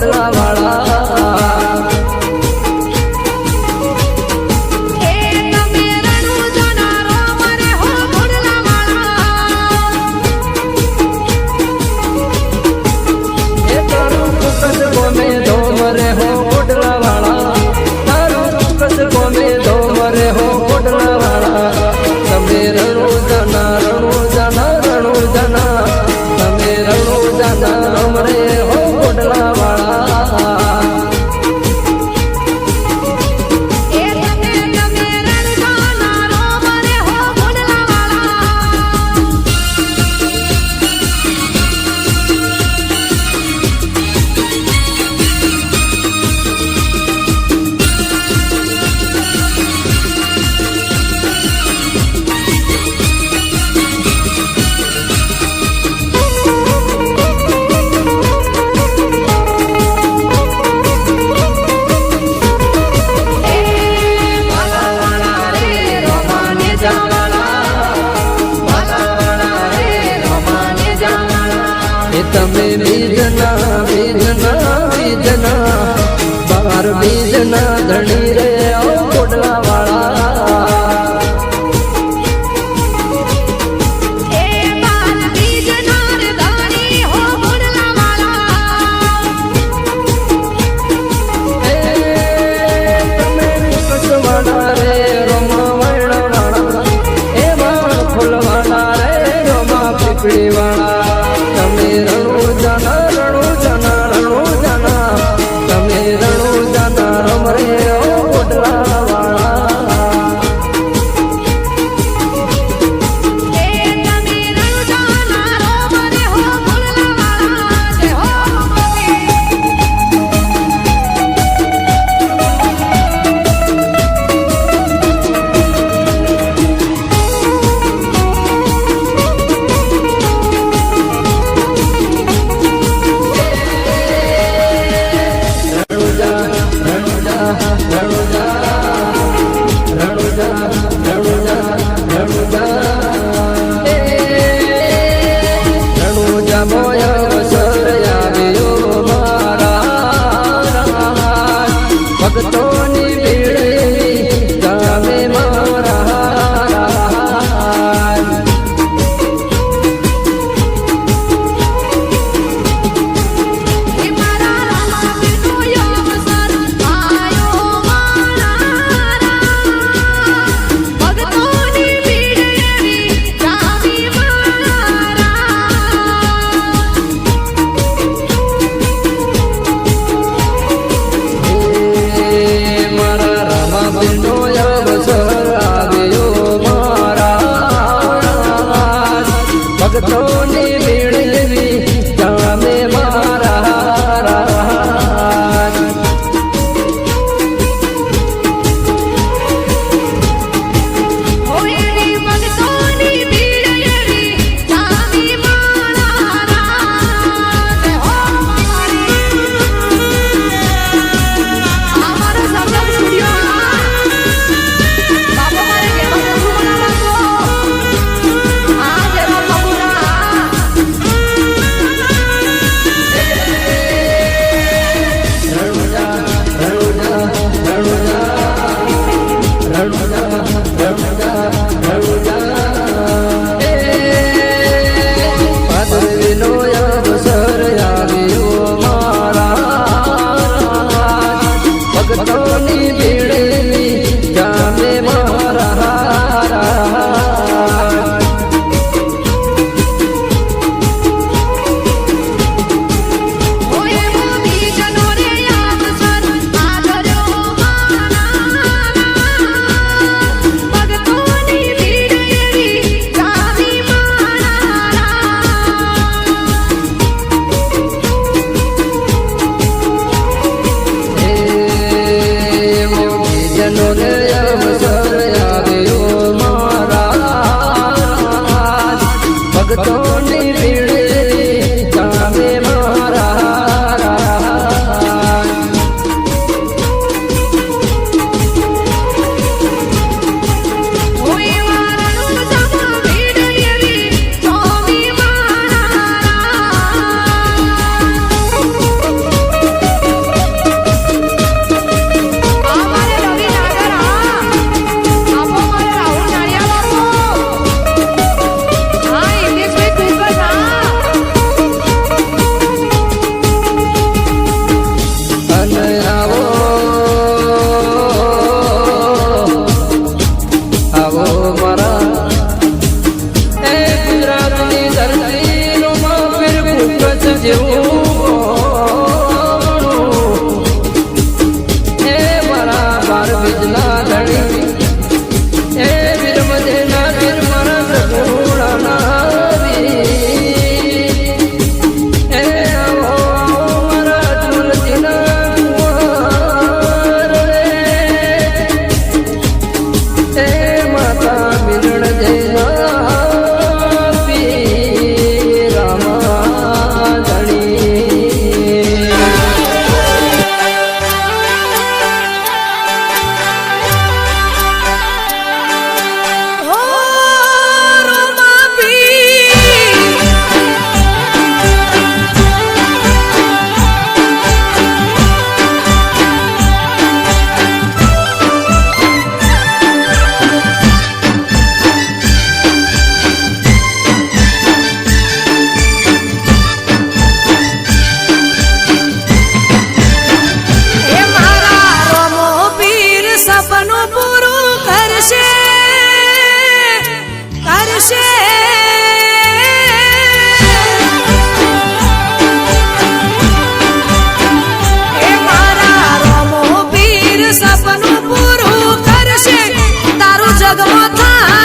કોટલા વાળા તમે બીજના બીજના બીજના બાર બીજના ધણી રે કોટલા વાળા તમે કસવાડા રે રોમા વૈણા વાળા એમાં ફૂલવાડા રે રોમા પીપળી વાળા તમે રણુ જાના તમે રણુ જાના રમરે કોટલા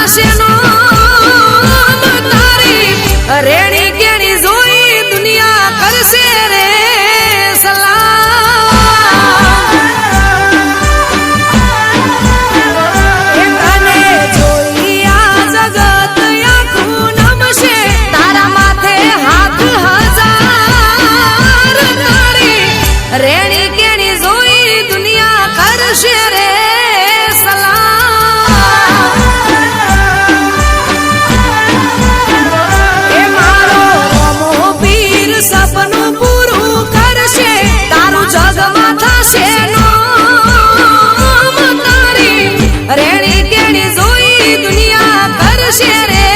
થાશે નો તારી રેણી કેણી જોઈ દુનિયા કરશે રે રેણી કેણી જોઈ દુનિયા કરશે રે એ મારો રમો પીર સપનું પૂરું કરશે તારું જગમાં થશે નોમ તારી રેણી કેણી જોઈ દુનિયા કરશે રે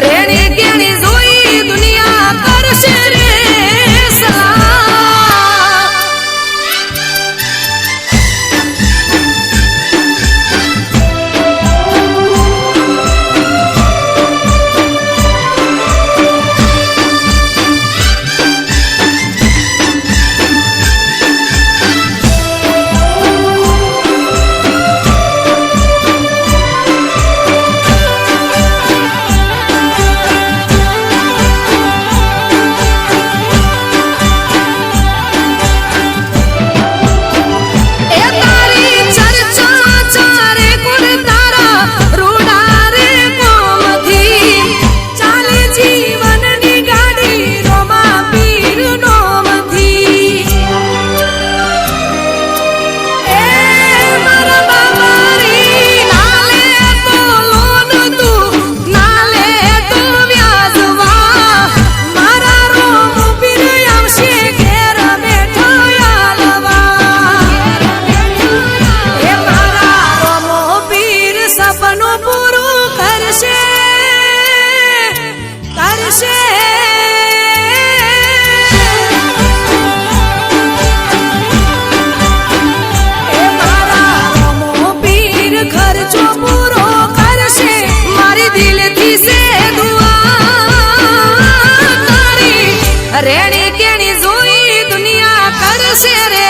રેણી કેણી જોઈ દુનિયા કરશે રે રેણી કેણી જોઈ દુનિયા કરશે રે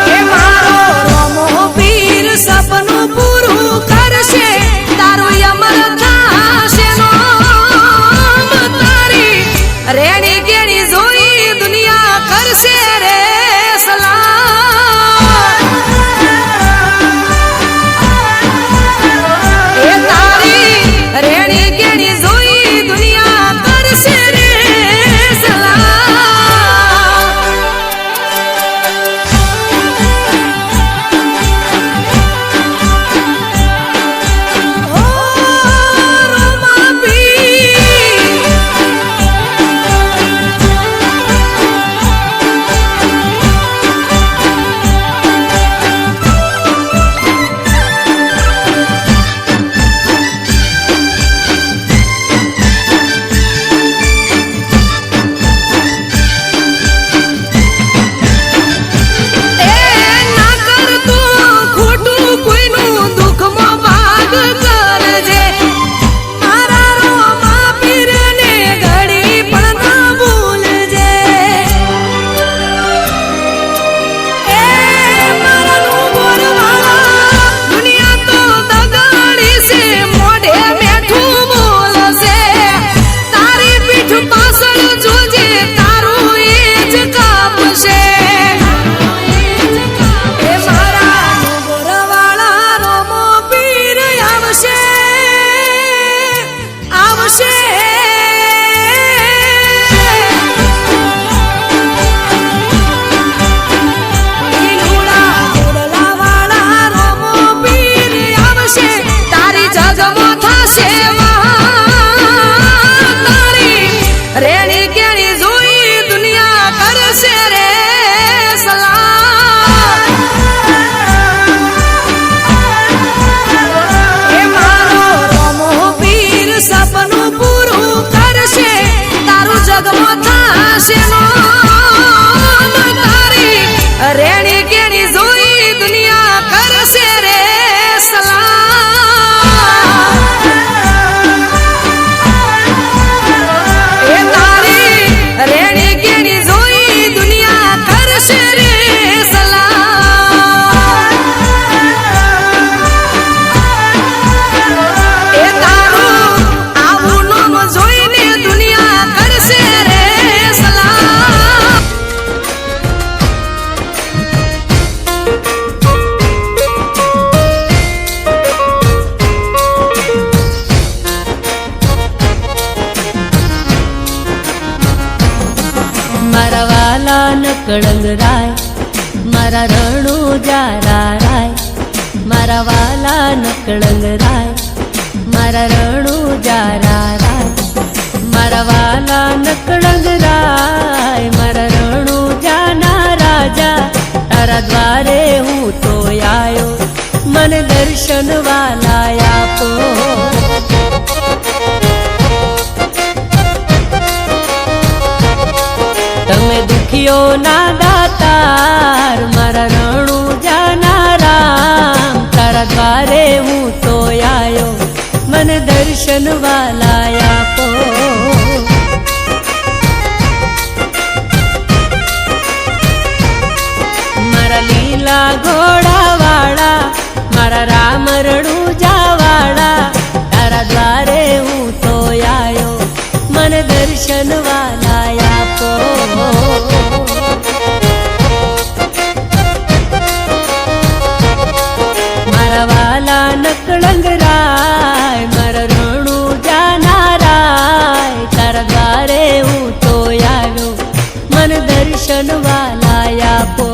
એ મારો રમો પીર સપનું પૂરું કરશે તારું અમર થશે નોમ તારી રેણી કેણી જોઈ દુનિયા કરશે રે રેણી કેણી જોઈ દુનિયા કરશે રે નકળંગ રાય મારા રણુજા રાય મારા વાલા નકળંગ રાય મારા રણુજા રાય મારા વાલા નકળંગ રાય મારા રણુજાના રાજા તારા દ્વારે હું તો આયો મને દર્શન વાલા આપો તમે દુખિયો ના દાતાર મારા રણુજાના રામ તારા દ્વારે હું તો આયો મને દર્શન વાલા આપો મારા લીલા ઘોડા વાળા મારા રામ રણુજા વાળા તારા દ્વારે હું તો આયો મને દર્શન વાલા આપો મારા વાલા નકળંગ રાય મારા રણુજાના રાય તારા દ્વારે હું તો આવ્યો મને દર્શન વાલા આપો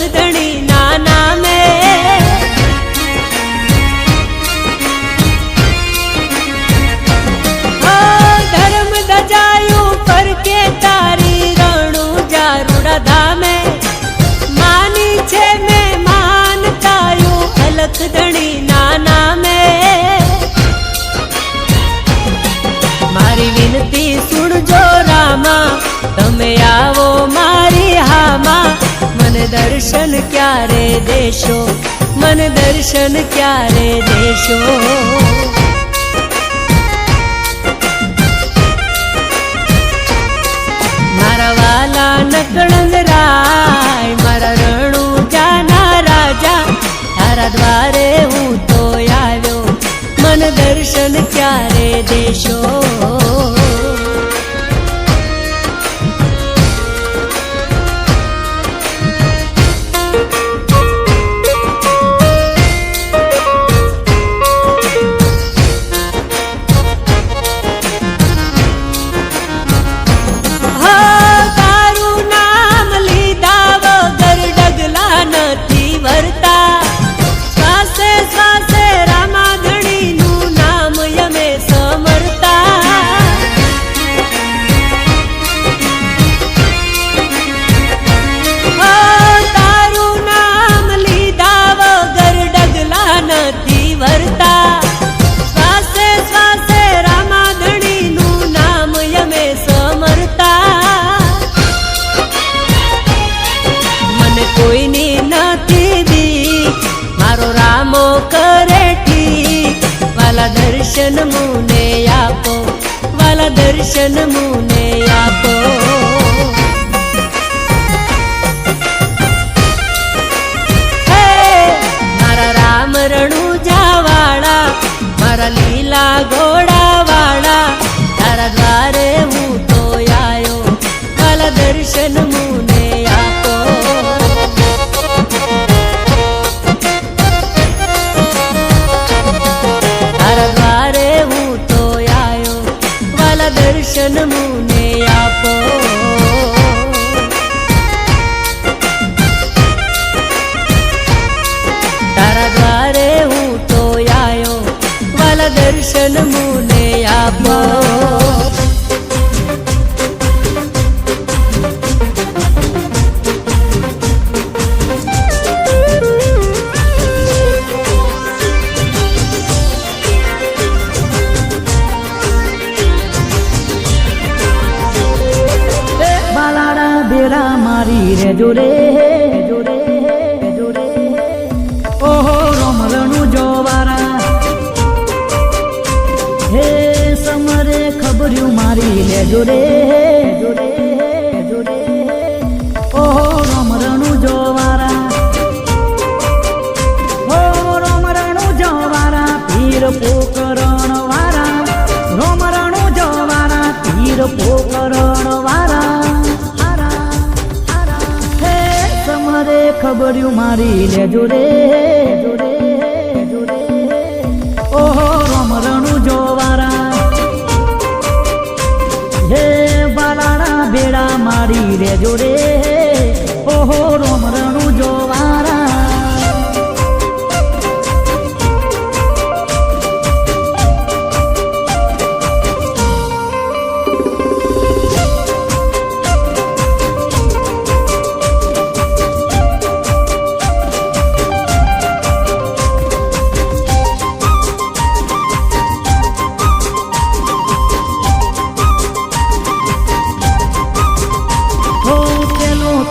ધણી નાના મેં ધર્મ દજાયું પર કે તારી રણુજા રૂડા ધામે માની છે મેં માનતાયું અલખ ધણી નાના મેં મારી વિનતી સુણજો રામા તમે આવો મારી હામા મને દર્શન ક્યારે દેશો મને દર્શન ક્યારે દેશો મારા વાલા નકળંગ રાય મારા રણુજાના રાજા તારા દ્વારે હું તો આવ્યો મને દર્શન ક્યારે દેશો કોઈની નથી બીક મારો રામો કરે ઠીક વાલા દર્શન મુને આપો વાલા દર્શન મુને આપો મારા રામ રણુજા વાળા મારા લીલા ઘોડા વાળા તારા દ્વારે હું તો આયો વાલા દર્શન મુને આપો દર્શન મુને આપો તારા દ્વારે હું તો આયો વાલા દર્શન મુને આપો જોડે જોડે જોડે ઓહો રમરણું જોવારા હે સમરે ખબર્યું મારી લે જોડે જોડે જોડે ઓહો રમરણું જોવારા પોકરણ વાળા રોમ રણુ જવારા તીર પોકરણ વાળા હે સમરે ખબર્યું મારી લેજો રે ઓહો રોમ રણુ જોવારા હે બાલાડા બેડા મારી લેજો રે ઓહો રોમ રણુ જોવારા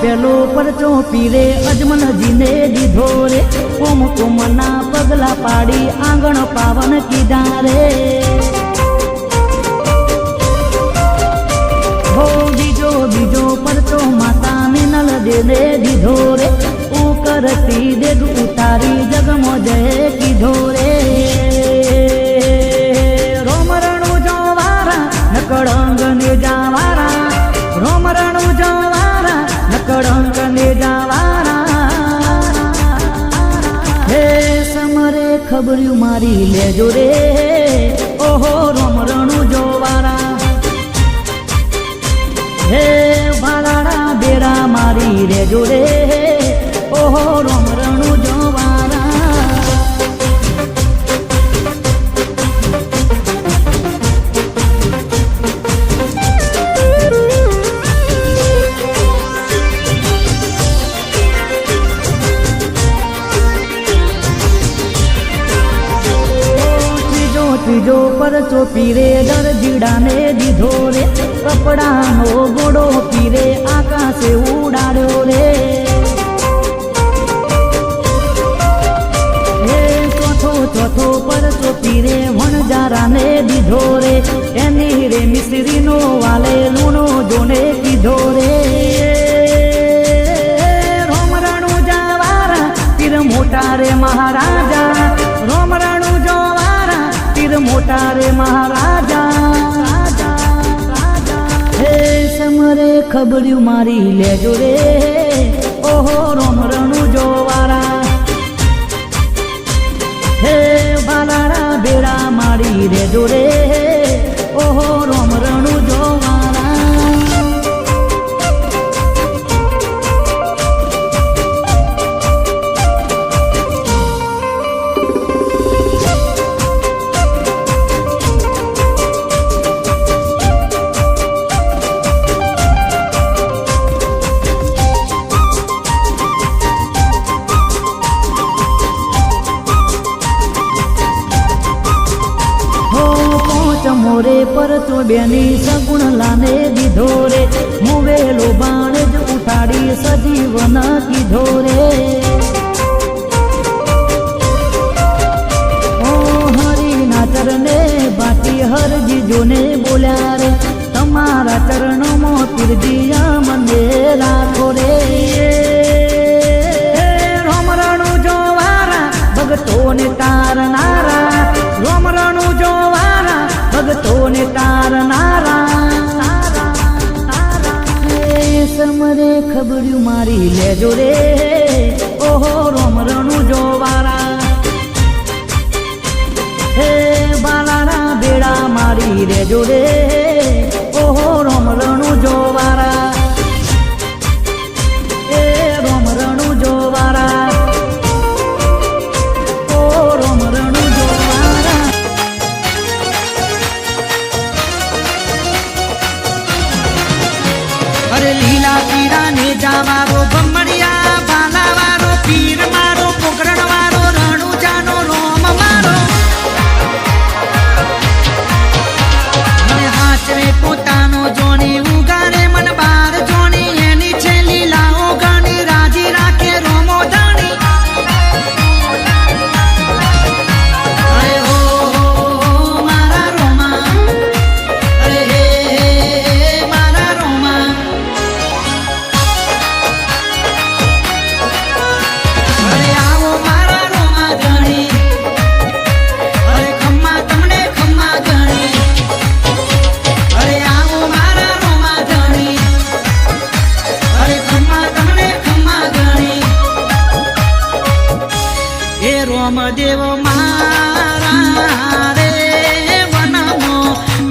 પેલો પરચો પીરે અજમલજીને દીધો રે કુમકુમના પગલા પાડી આંગણ પાવન કીધા રે હો બીજો પરચો માતા મિનલ દેને દીધો રે ઉકરતી દેગ ઉતારી જગમો જય કીધો રે રોમ રણુ જવારા નકળંગ ને જાવારા રોમ રણુ જવારા કડંગ ને જાવારા હે સમરે ખબર્યું મારી લેજો રે ઓહો રોમ રણુ જોવારા હે ભાલાડા બેડા મારી લેજો રે ઓહો રોમ રણુ જોવારા ત્રીજો પરચો પીરે દરજીડાને દીધો રે કપડાનો ગોળો પીરે આકાશે ઉડાડ્યો રે હે ચોથો પરચો પીરે વણજારાને દીધો રે એની રે મિશ્રીનો વાલે લૂણો જોને કીધો રે રોમ રણુ જવારા તીર મોટા રે મહારાજા રોમ રણુ જવારા તીર મોટા રે મહારાજા હે સમરે ખબર્યું મારી લેજો રે ઓહો રોમ રણુ જોવારા હે બાલાડા બેડા મારી લેજો રે ઓહો રોમ રણુ જોવારા મોરે પરચો બેની સગુણ લાને દીધો રે મુવેલો બાણ જ ઉઠાડી સજીવન કીધો રે ઓ હરિના ચરણે બાટી હરજી જોને બોલ્યા રે તમારા ચરણોમાં પીરજીયા મને રાખો રે રોમ રણુ જોવારા ભગતોને તારનારા રોમ રણુ જોવારા ભગતોને તારનારા સમરે ખબર્યું મારી લેજો રે ઓહો રોમ રણુ જોવારા હે બાલાડા બેડા મારી લેજો રે ઓહો રોમ રણુ જોવારા એ રોમ રણુ જોવારા ઓ રોમ રણુ જોવારા અરે લીલા પીરા ને જાવારો ભમડિયા ભાલા વાળો પીર મારો પોકરણ વાળો રણુ જાનો રોમ મારો મને હાચવે પોતાનો જોણી ઉગાડે મન બાર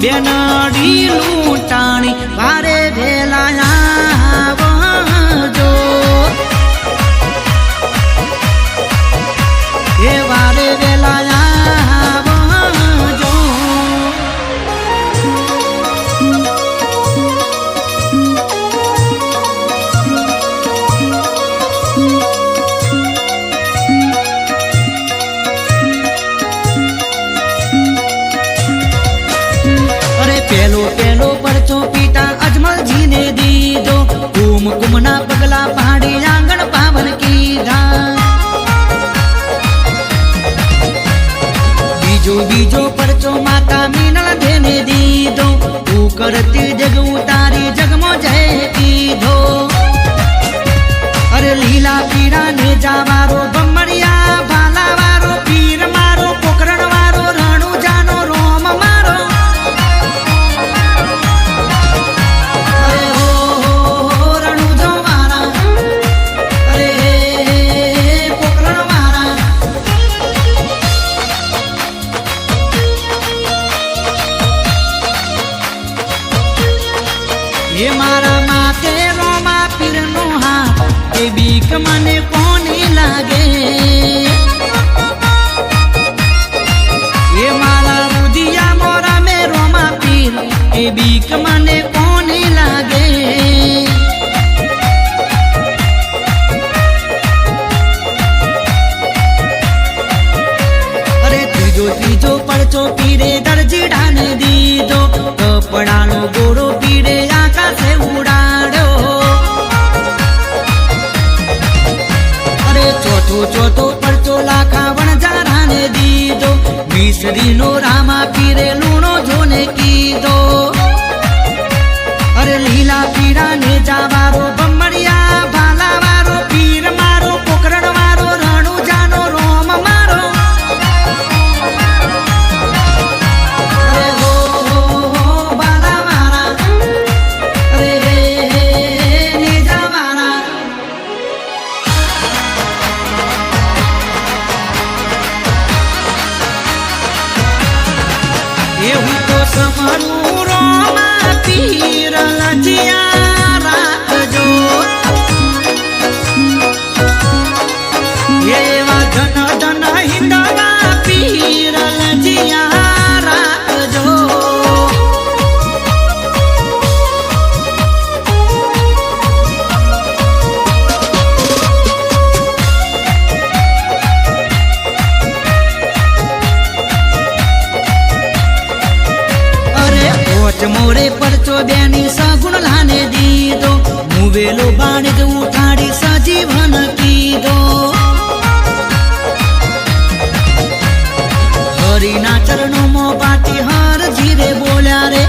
બેનડી લૂંટાણી વારે વેલાયા આવજો એ વારે વેલાયા આવજો પેલો પેલો પરચો પીટા અજમલજીને દીધો કુમ કુમના પગલા પાડી આંગણ પાવન કીધા બીજો પરચો માતા મીનળ દેને દીધો તું કરતી જગ ઉતારી જગમો જય કીધો અરે લીલા પીરા ને જાવારો બમડિયા ભાલા વારો પીર મારો પોકરણ વારો રણુ જાનો રોમ મારો એ મારા માથે રોમા પીરનો હાથ એ બીક મને કોની લાગે એ મારા રુદિયા મોરા મે રોમા પીર એ બીક મને કોની લાગે અરે ત્રીજો પડચો પીરે દરજીડાને દીધો કપડાનો ગોળો પીરે આકાશે ઉડાડ્યો અરે ચોથો પડચો લાખા વણજારાને દીધો મિસરીનો રામા પીરે લૂણો જોને કીધો અરે લીલા પીરાને જાવારો બમડિયા ભાલા વારો પીર મારો પોકરણ વારો રણુ જાનો રોમ મારો એવું તો સમરું રોમા પીર લજિયા રાખજો એવા ધન હિંદવા પીર લજિયા રાખજો મોરે પરચો બેની સગુણ લાને દીધો મુવેલો બાણ જ ઉઠાડી સજીવન કીધો હરિના ચરણો મો પાટી હર જીરે બોલ્યા રે